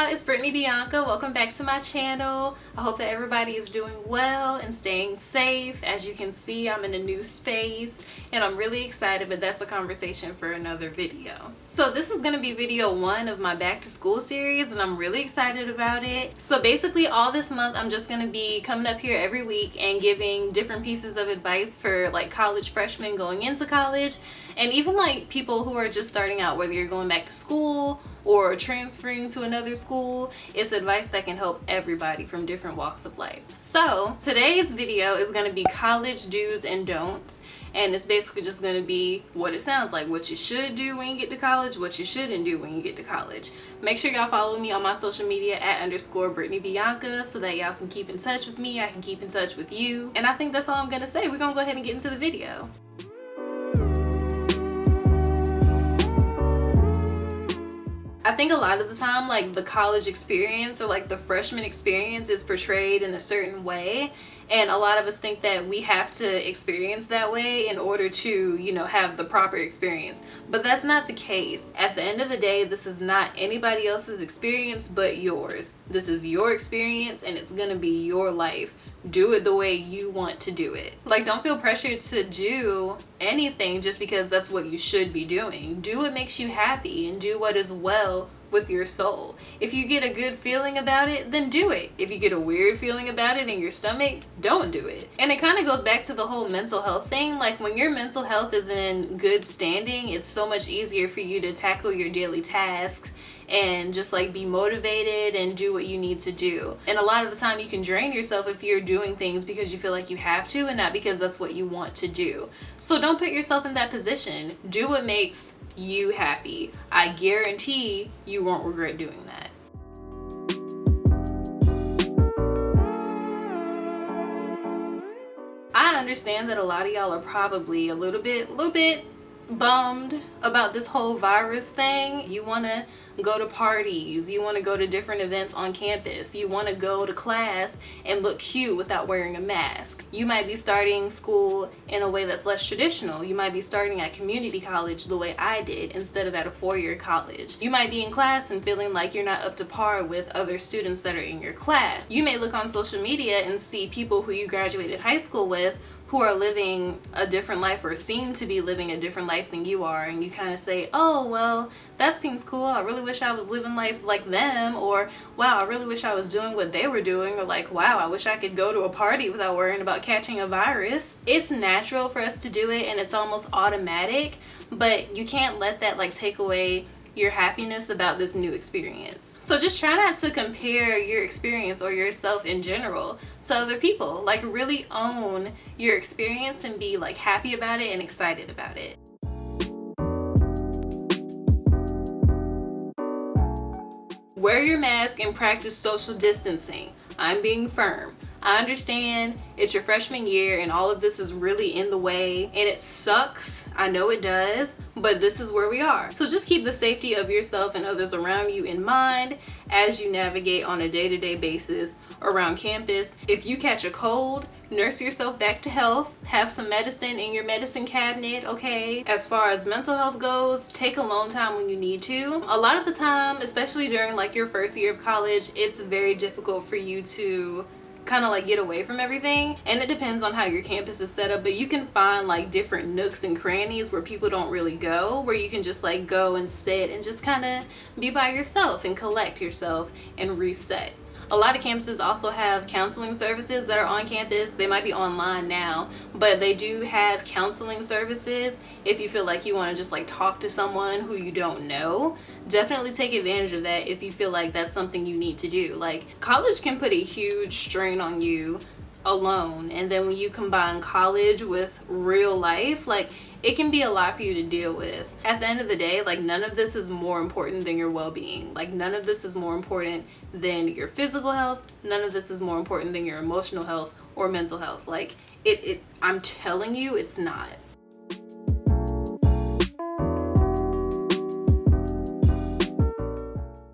y'all, it's Brittany Bianca. Welcome back to my channel. I hope that everybody is doing well and staying safe. As you can see, I'm in a new space and I'm really excited, but that's a conversation for another video. So this is going to be video 1 of my back to school series and I'm really excited about it. So basically all this month I'm just going to be coming up here every week and giving different pieces of advice for like college freshmen going into college, and even like people who are just starting out, whether you're going back to school or transferring to another school. It's advice that can help everybody from different walks of life. So today's video is going to be college do's and don'ts, and it's basically just going to be what it sounds like: what you should do when you get to college, what you shouldn't do when you get to college. Make sure y'all follow me on my social media at _Brittany Bianca so that y'all can keep in touch with me, I can keep in touch with you. And I think that's all I'm going to say. We're going to go ahead and get into the video. I think a lot of the time, like, the college experience or like the freshman experience is portrayed in a certain way, and a lot of us think that we have to experience that way in order to, you know, have the proper experience. But that's not the case. At the end of the day, this is not anybody else's experience but yours. This is your experience and it's gonna be your life. Do it the way you want to do it. Like, don't feel pressured to do anything just because that's what you should be doing. Do what makes you happy and do what is well with your soul. If you get a good feeling about it, then do it. If you get a weird feeling about it in your stomach, don't do it. And it kind of goes back to the whole mental health thing. Like, when your mental health is in good standing, it's so much easier for you to tackle your daily tasks and just like be motivated and do what you need to do. And a lot of the time you can drain yourself if you're doing things because you feel like you have to and not because that's what you want to do. So don't put yourself in that position. Do what makes you happy. I guarantee you won't regret doing that. I understand that a lot of y'all are probably a little bit bummed about this whole virus thing. You want to go to parties, you want to go to different events on campus, you want to go to class and look cute without wearing a mask. You might be starting school in a way that's less traditional. You might be starting at community college the way I did instead of at a four-year college. You might be in class and feeling like you're not up to par with other students that are in your class. You may look on social media and see people who you graduated high school with who are living a different life or seem to be living a different life than you are, and you kind of say, oh, well, that seems cool. I really wish I was living life like them, or wow, I really wish I was doing what they were doing, or like, wow, I wish I could go to a party without worrying about catching a virus. It's natural for us to do it and it's almost automatic, but you can't let that like take away your happiness about this new experience. So just try not to compare your experience or yourself in general to other people. Like, really own your experience and be like happy about it and excited about it. Wear your mask and practice social distancing. I'm being firm. I understand it's your freshman year and all of this is really in the way and it sucks. I know it does, but this is where we are. So just keep the safety of yourself and others around you in mind as you navigate on a day-to-day basis around campus. If you catch a cold, nurse yourself back to health. Have some medicine in your medicine cabinet, okay? As far as mental health goes, take alone time when you need to. A lot of the time, especially during like your first year of college, it's very difficult for you to kind of like get away from everything, and it depends on how your campus is set up, but you can find like different nooks and crannies where people don't really go, where you can just like go and sit and just kind of be by yourself and collect yourself and reset. A lot of campuses also have counseling services that are on campus. They might be online now, but they do have counseling services if you feel like you want to just like talk to someone who you don't know. Definitely take advantage of that if you feel like that's something you need to do. Like, college can put a huge strain on you alone, and then when you combine college with real life, like, it can be a lot for you to deal with. At the end of the day, like, none of this is more important than your well-being. Like, none of this is more important than your physical health. None of this is more important than your emotional health or mental health. Like, I'm telling you, it's not.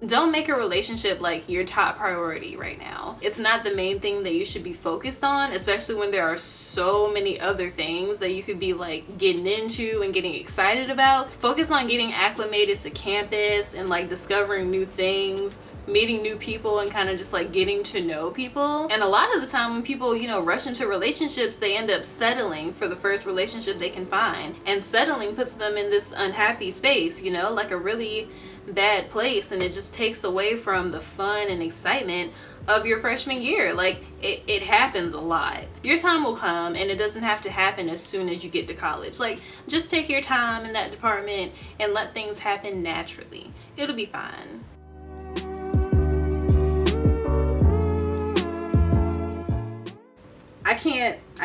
Don't make a relationship like your top priority right now. It's not the main thing that you should be focused on, especially when there are so many other things that you could be like getting into and getting excited about. Focus on getting acclimated to campus and like discovering new things meeting new people and kind of just like getting to know people. And a lot of the time when people, you know, rush into relationships, they end up settling for the first relationship they can find. And settling puts them in this unhappy space, you know, like a really bad place, and it just takes away from the fun and excitement of your freshman year. Like it happens a lot. Your time will come, and it doesn't have to happen as soon as you get to college. Like, just take your time in that department and let things happen naturally. It'll be fine. I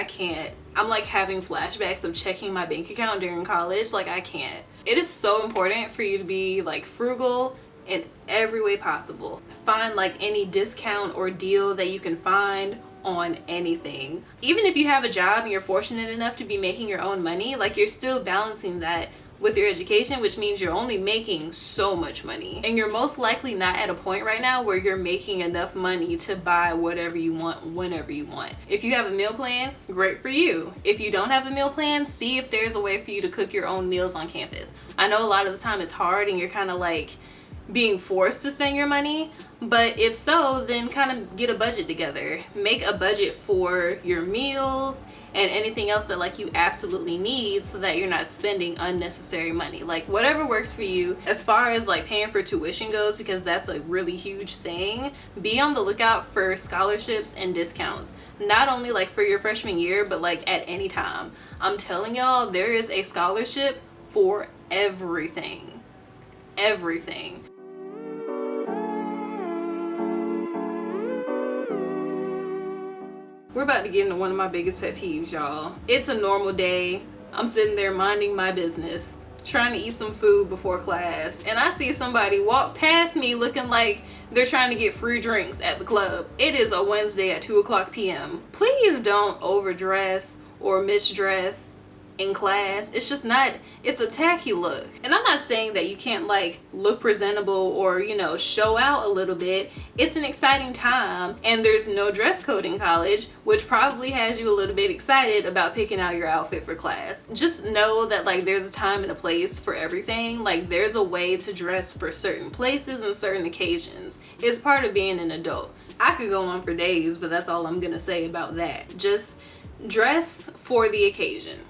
can't. I'm like having flashbacks of checking my bank account during college. Like, I can't. It is so important for you to be like frugal in every way possible. Find like any discount or deal that you can find on anything. Even if you have a job and you're fortunate enough to be making your own money, like, you're still balancing that with your education, which means you're only making so much money, and you're most likely not at a point right now where you're making enough money to buy whatever you want whenever you want. If you have a meal plan, great for you. If you don't have a meal plan, see if there's a way for you to cook your own meals on campus. I know a lot of the time it's hard and you're kind of like being forced to spend your money, but if so, then kind of get a budget together. Make a budget for your meals and anything else that like you absolutely need, so that you're not spending unnecessary money. Like, whatever works for you. As far as like paying for tuition goes, because that's a really huge thing, be on the lookout for scholarships and discounts, not only like for your freshman year, but like at any time. I'm telling y'all, there is a scholarship for everything. Everything. We're about to get into one of my biggest pet peeves, y'all. It's a normal day. I'm sitting there minding my business, trying to eat some food before class, and I see somebody walk past me looking like they're trying to get free drinks at the club. It is a Wednesday at 2:00 p.m. Please don't overdress or misdress in class. It's just not, it's a tacky look. And I'm not saying that you can't like look presentable or, you know, show out a little bit. It's an exciting time, and there's no dress code in college, which probably has you a little bit excited about picking out your outfit for class. Just know that like there's a time and a place for everything. Like, there's a way to dress for certain places and certain occasions. It's part of being an adult. I could go on for days, but that's all I'm gonna say about that. Just dress for the occasion.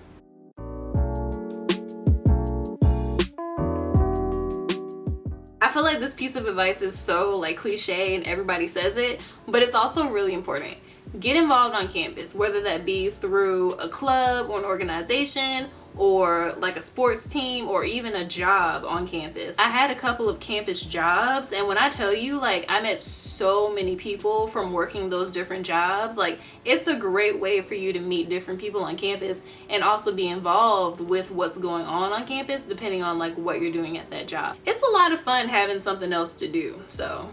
I feel like this piece of advice is so like cliche and everybody says it, but it's also really important. Get involved on campus, whether that be through a club or an organization or like a sports team or even a job on campus. I had a couple of campus jobs, and when I tell you, like, I met so many people from working those different jobs. Like, it's a great way for you to meet different people on campus and also be involved with what's going on campus, depending on like what you're doing at that job. It's a lot of fun having something else to do. So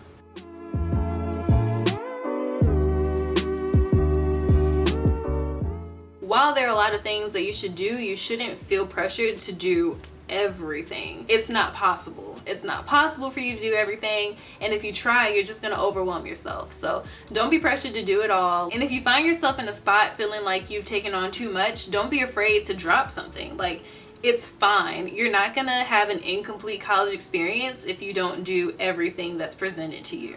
while there are a lot of things that you should do, you shouldn't feel pressured to do everything. It's not possible. It's not possible for you to do everything, and if you try, you're just gonna overwhelm yourself. So don't be pressured to do it all. And if you find yourself in a spot feeling like you've taken on too much, don't be afraid to drop something. Like, it's fine. You're not gonna have an incomplete college experience if you don't do everything that's presented to you.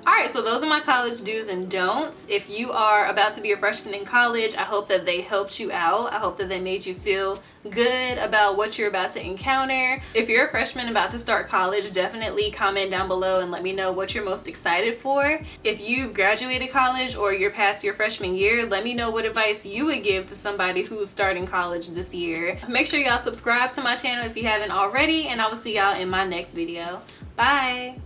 Alright, so those are my college do's and don'ts. If you are about to be a freshman in college, I hope that they helped you out. I hope that they made you feel good about what you're about to encounter. If you're a freshman about to start college, definitely comment down below and let me know what you're most excited for. If you've graduated college or you're past your freshman year, let me know what advice you would give to somebody who's starting college this year. Make sure y'all subscribe to my channel if you haven't already, and I will see y'all in my next video. Bye!